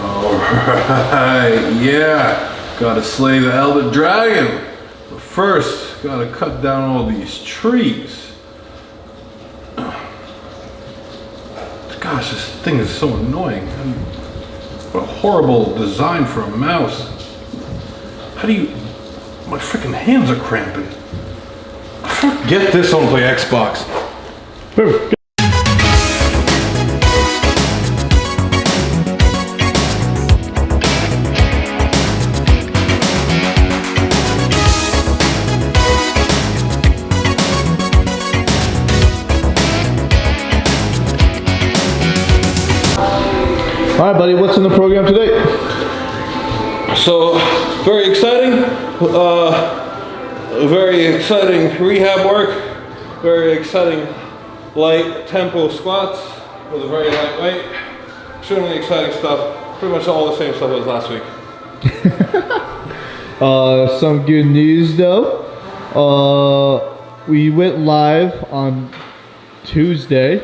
Alright, yeah. Gotta slay the Elder Dragon. But first, gotta cut down all these trees. Gosh, this thing is so annoying. What a horrible design for a mouse. How do you... My freaking hands are cramping. Get this on play Xbox. Alright buddy, what's in the program today? So, very exciting. Very exciting rehab work. Very exciting light tempo squats with a very light weight. Extremely exciting stuff. Pretty much all the same stuff as last week. Some good news though. We went live on Tuesday.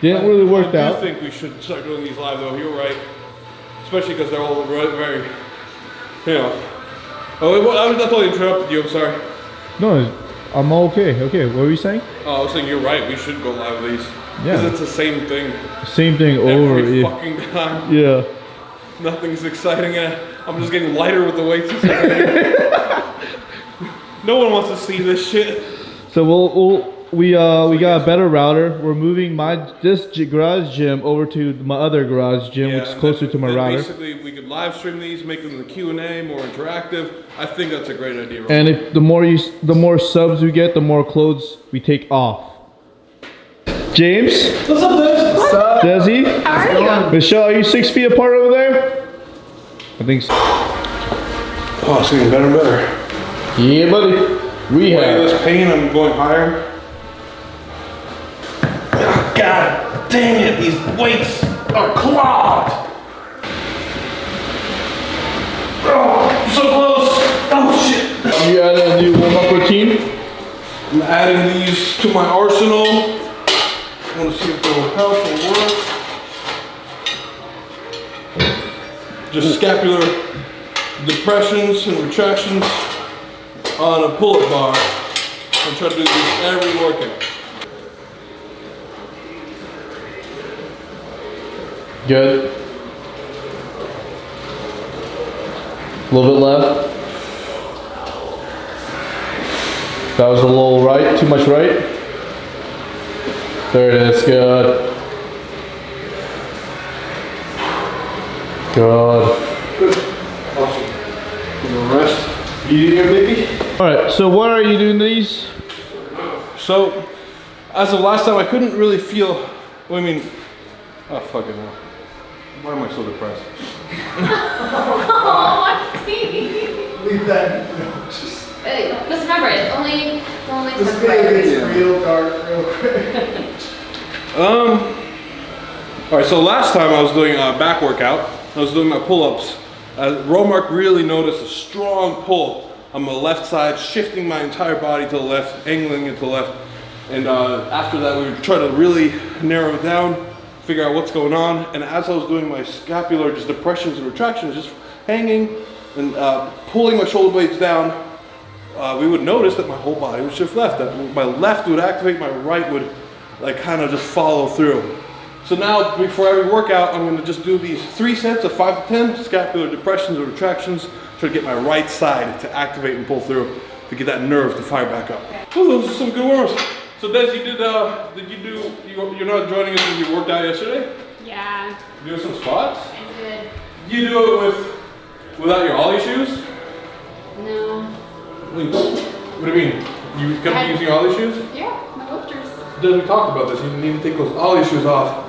Didn't really work out. I do think we should start doing these live though, you're right. Especially because they're all very, you know. Oh, I was not totally interrupted you, I'm sorry. No, I'm okay. Okay, what were you saying? Oh, I was saying you're right, we should go live with these. Yeah. Because it's the same thing. Same thing over. Every fucking time. Yeah. Nothing's exciting. I'm just getting lighter with the weights. No one wants to see this shit. So we got a better router. We're moving this garage gym over to my other garage gym, which is closer to my router. Basically, we could live stream these, make them the Q&A, more interactive. I think that's a great idea. And if the more subs we get, the more clothes we take off. James. What's up, Des? What's up? Desi. How are you? Michelle, are you 6 feet apart over there? I think so. Oh, it's getting better and better. Yeah, buddy. Rehab. Look at this pain, I'm going higher. God dang it, these weights are clogged. Oh, so close. Oh shit. You added a new warm-up routine? I'm adding these to my arsenal. I want to see if they will help or work. Just scapular depressions and retractions on a pull-up bar. I'm trying to do these every workout. Good. A little bit left. That was a little right, too much right. There it is, good. Good. Awesome. Gonna rest. You here, baby? Alright, so what are you doing these? So, as of last time, I couldn't really feel, oh fucking hell. Why am I so depressed? Oh, Leave that. No, just. Hey, just remember, it's only This video gets real dark real quick. Alright, so last time I was doing a back workout. I was doing my pull-ups. Romark really noticed a strong pull on my left side, shifting my entire body to the left, angling it to the left. And after that, we would try to really narrow it down, figure out what's going on. And as I was doing my scapular just depressions and retractions, just hanging and pulling my shoulder blades down, we would notice that my whole body would shift left. That my left would activate, my right would like kind of just follow through. So now, before every workout, I'm going to just do these 3 sets of 5 to 10 scapular depressions or retractions, try to get my right side to activate and pull through to get that nerve to fire back up. Oh, those are some good warm-ups. So Des, you're not joining us when you worked out yesterday? Yeah. You do some squats? I did. You do it without your ollie shoes? No. What do you mean? You kept using ollie shoes? Yeah, my lifters. Then we talked about this. You need to take those ollie shoes off.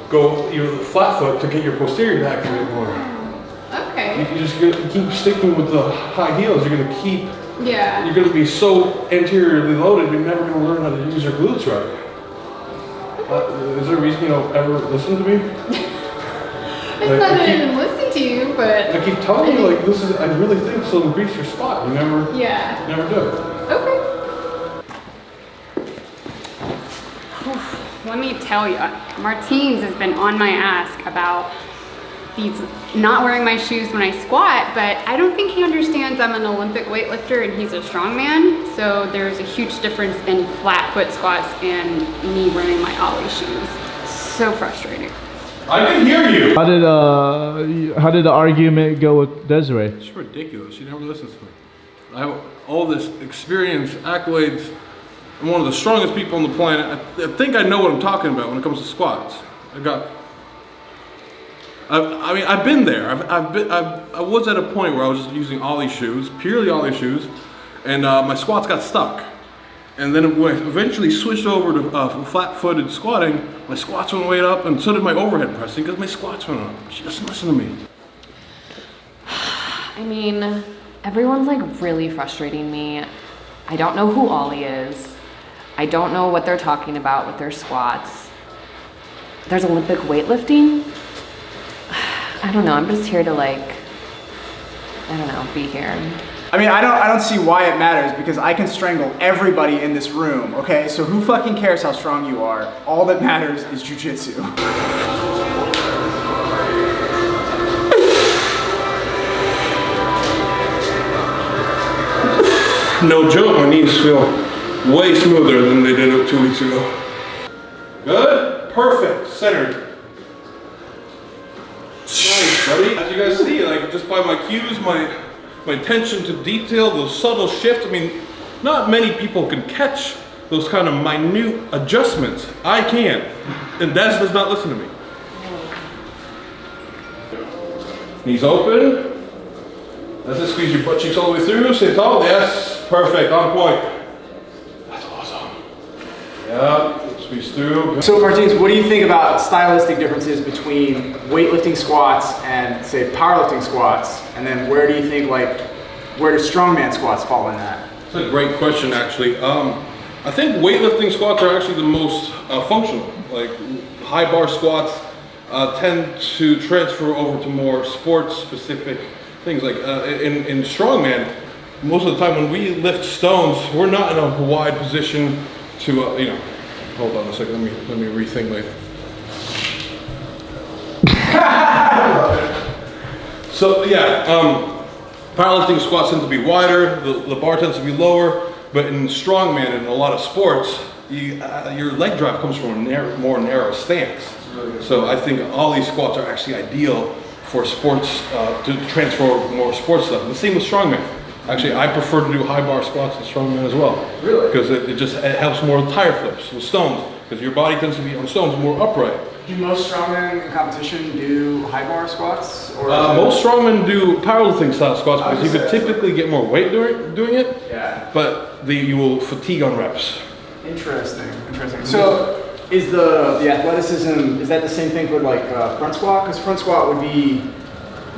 Go flat foot to get your posterior to activate more. Okay. If you just keep sticking with the high heels, you're gonna keep. Yeah. You're gonna be so anteriorly loaded. You're never gonna learn how to use your glutes right. Is there a reason you don't ever listen to me? It's not that I didn't listen to you, but. I keep telling you like this is. I really think this will increase your spot. You never. Yeah. Never do. Okay. Let me tell you, Martins has been on my ass about he's not wearing my shoes when I squat, but I don't think he understands I'm an Olympic weightlifter and he's a strongman. So there's a huge difference in flat foot squats and me wearing my Ollie shoes. So frustrating. I can hear you. How did the argument go with Desiree? It's ridiculous. She never listens to me. I have all this experience, accolades. I'm one of the strongest people on the planet. I think I know what I'm talking about when it comes to squats. I've been there. I was at a point where I was just using Ollie shoes, purely Ollie shoes, and my squats got stuck. And then when I eventually switched over to flat-footed squatting, my squats went way up, and so did my overhead pressing because my squats went up. She doesn't listen to me. I mean, everyone's like really frustrating me. I don't know who Ollie is. I don't know what they're talking about with their squats. There's Olympic weightlifting. I don't know. I'm just here to be here. I mean, I don't see why it matters because I can strangle everybody in this room, okay? So who fucking cares how strong you are? All that matters is jujitsu. No joke, my knees feel way smoother than they did 2 weeks ago. Good? Perfect. Centered. Nice, buddy. As you guys see, like just by my cues, my attention to detail, those subtle shifts, I mean, not many people can catch those kind of minute adjustments. I can. And Des does not listen to me. Knees open. That's it, squeeze your butt cheeks all the way through. Stay tall. Yes. Perfect. On point. That's awesome. Yeah. Squeeze through. So Martinez, what do you think about stylistic differences between weightlifting squats and say powerlifting squats? And then where do you think where do strongman squats fall in that? That's a great question actually. I think weightlifting squats are actually the most functional. Like high bar squats tend to transfer over to more sports specific things. Like in strongman, most of the time when we lift stones, we're not in a wide position to hold on a second, let me rethink my... So yeah, powerlifting squats tend to be wider, the bar tends to be lower, but in strongman and a lot of sports, your leg drive comes from a more narrow stance. So I think all these squats are actually ideal for sports, to transfer more sports stuff. The same with strongman. Actually, I prefer to do high bar squats in strongman as well. Really? Because it helps more with tire flips, with stones. Because your body tends to be on stones more upright. Do most strongmen in competition do high bar squats? Or most strongmen do powerlifting style squats because you could typically get more weight doing it. Yeah. But you will fatigue on reps. Interesting. So is the athleticism, is that the same thing for front squat? Because front squat would be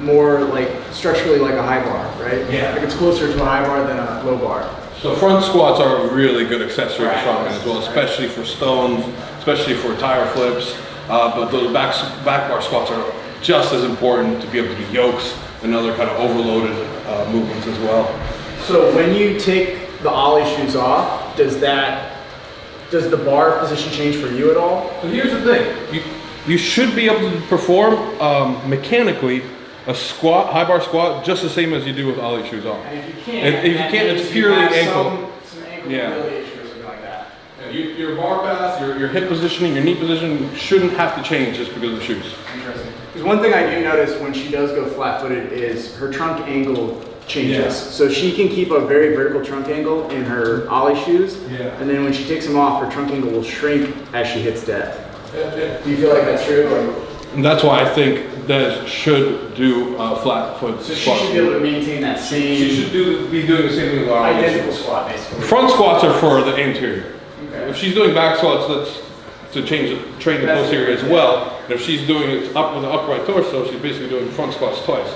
more structurally like a high bar, right? Yeah. It's closer to a high bar than a low bar. So front squats are a really good accessory to strongman as well, especially for stones, especially for tire flips. But those back bar squats are just as important to be able to do yokes and other kind of overloaded movements as well. So when you take the Ollie shoes off, does the bar position change for you at all? So here's the thing, you should be able to perform mechanically a squat, high bar squat, just the same as you do with Ollie shoes on. And if you can't, it's purely ankle. Some ankle Yeah. mobility issues or something like that. Your bar path, your hip positioning, your knee position shouldn't have to change just because of the shoes. Interesting. Because one thing I do notice when she does go flat-footed is her trunk angle changes. Yeah. So she can keep a very vertical trunk angle in her Ollie shoes. Yeah. And then when she takes them off, her trunk angle will shrink as she hits depth. Yeah. Do you feel like that's true? And that's why I think Des should do flat foot So she squats. should be able to maintain that same She should be doing the same thing with our identical squat, basically. Front squats are for the anterior. Okay. If she's doing back squats, that's to train the posterior as well. And if she's doing it up with an upright torso, she's basically doing front squats twice.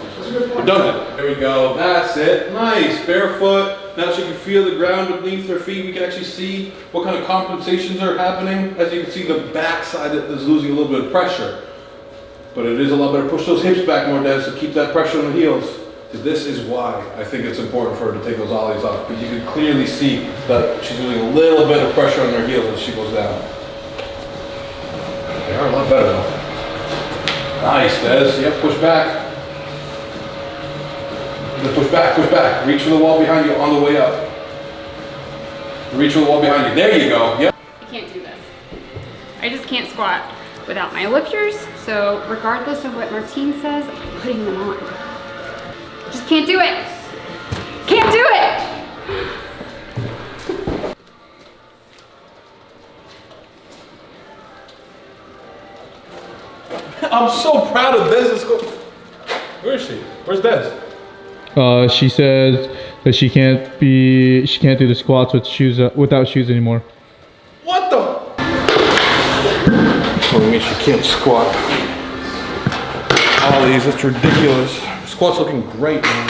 Redundant. There we go. That's it. Nice. Barefoot. Now she can feel the ground beneath her feet. We can actually see what kind of compensations are happening. As you can see, the back side is losing a little bit of pressure. But it is a lot better. Push those hips back more, Des, to keep that pressure on the heels. This is why I think it's important for her to take those ollies off, because you can clearly see that she's doing a little bit of pressure on her heels as she goes down. They are a lot better though. Nice, Des. Yep, push back. Push back, push back. Reach for the wall behind you on the way up. Reach for the wall behind you. There you go. Yep. I can't do this. I just can't squat without my lifters. So regardless of what Martine says, I'm putting them on. Just can't do it. Can't do it. I'm so proud of Des. Where is she? Where's Des? She says that she can't do the squats with shoes without shoes anymore. What the? What do you mean she can't squat? Ollies, that's ridiculous. Squat's looking great, man.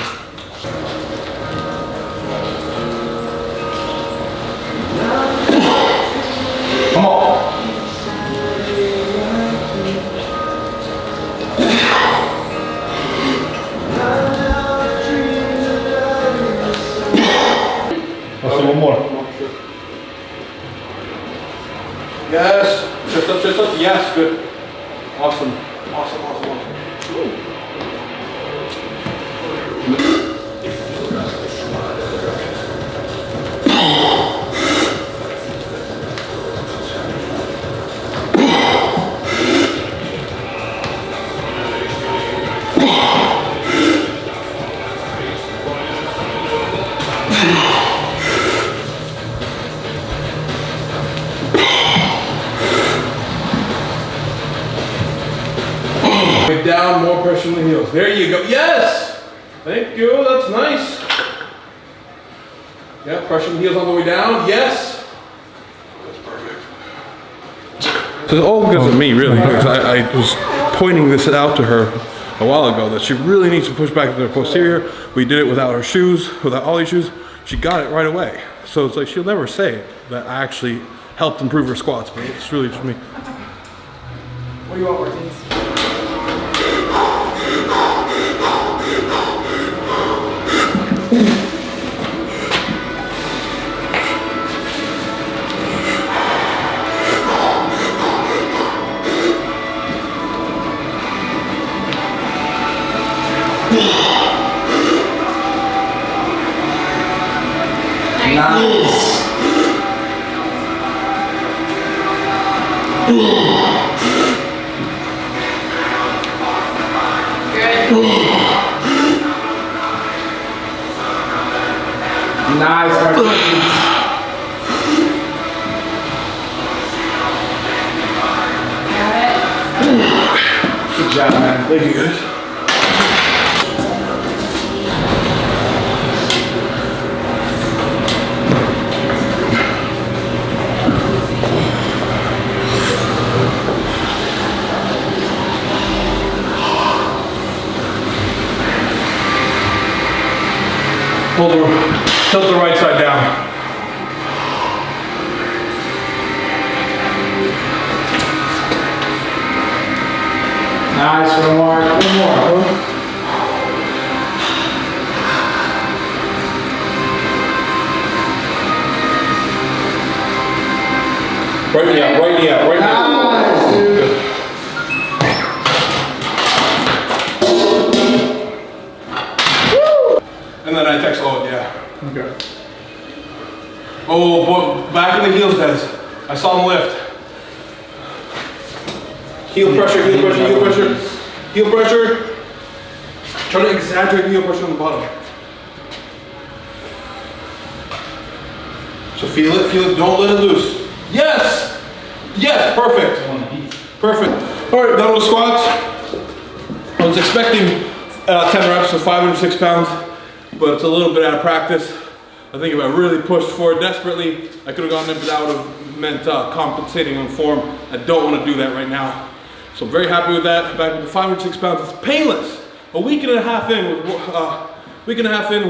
Come on. Let's do one more. Yes. Chest up, chest up. Yes, good. Awesome. Awesome, awesome, awesome. Down, more pressure on the heels. There you go. Yes! Thank you. That's nice. Yeah, pressure on the heels on the way down. Yes! That's perfect. So it's all because of me, really. Because I was pointing this out to her a while ago that she really needs to push back into the posterior. We did it without her shoes, without Ollie shoes. She got it right away. So it's like she'll never say that I actually helped improve her squats, but it's really just me. What do you want, Martine? Nice. Nice, Martine. Good job, man. Thank you, guys. Tilt the right side down. Nice, one more. One more. Right knee out, right knee out, right knee out. Nice, dude. And then I text, oh yeah. Okay. Oh, boy, back in the heels, Des. I saw him lift. Heel pressure, heel pressure, heel pressure. Heel pressure. Try to exaggerate heel pressure on the bottom. So feel it, don't let it loose. Yes! Yes, perfect. Perfect. All right, done with squats. I was expecting 10 reps with 506 pounds, but it's a little bit out of practice. I think if I really pushed forward desperately, I could have gone in, but that would have meant compensating on form. I don't want to do that right now. So I'm very happy with that. Back with the 506 pounds, it's painless. A week and a half in,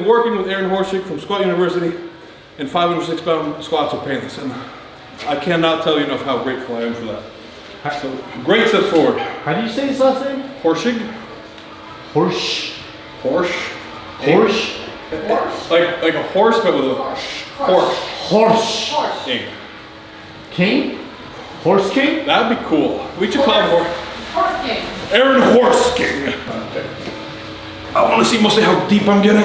working with Aaron Horschig from Squat University, and 506 pound squats are painless. And I cannot tell you enough how grateful I am for that. So great steps forward. How do you say his last name? Horschig? Horsch. Horsch? Horsch. Like a horse, but with a horse. Horsch. King. King? Horse King? That'd be cool. We should call him Horse game. Aaron Horsking. I want to see mostly how deep I'm getting.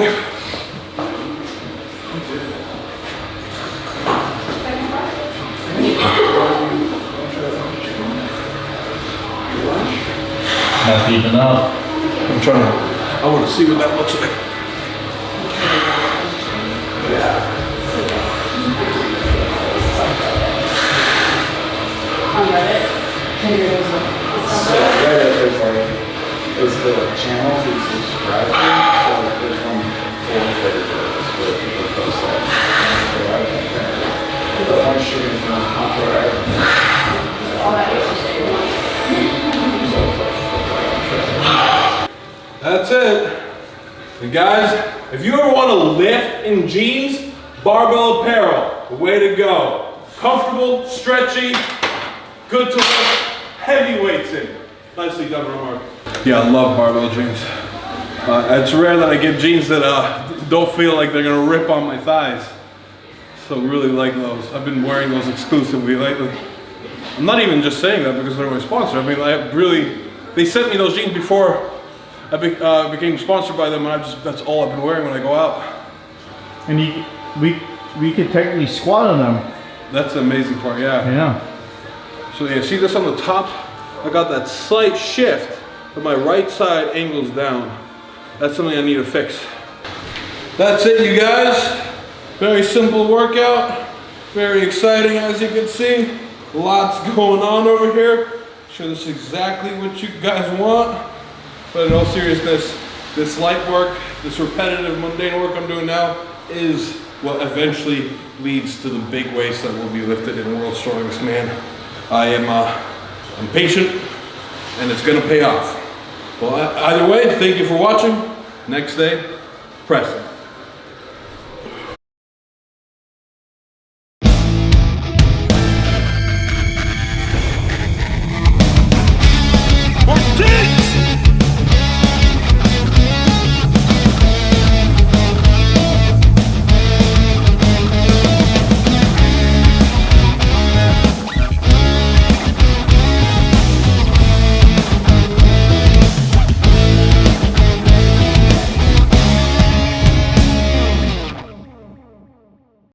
Not deep enough. I'm trying to, I want to see what that looks like. Is the channels you subscribe to, so there's one for favorites where people post that. So I think that I'm shooting from popular. That's it. And guys, if you ever want to lift in jeans, barbell apparel, the way to go. Comfortable, stretchy, good to lift, heavy weights in. Nicely done, Romark. Yeah, I love barbell jeans. It's rare that I get jeans that don't feel like they're gonna rip on my thighs. So really like those. I've been wearing those exclusively lately. I'm not even just saying that because they're my sponsor. I mean, they sent me those jeans before I became sponsored by them, and that's all I've been wearing when I go out. And we could technically squat on them. That's the amazing part, yeah. Yeah. So yeah, see this on the top? I got that slight shift, but my right side angles down. That's something I need to fix. That's it, you guys. Very simple workout. Very exciting, as you can see. Lots going on over here. Sure, this is exactly what you guys want. But in all seriousness, this light work, this repetitive, mundane work I'm doing now is what eventually leads to the big weights that will be lifted in World's Strongest Man. I'm patient, and it's gonna pay off. Well, either way, thank you for watching. Next day, press it.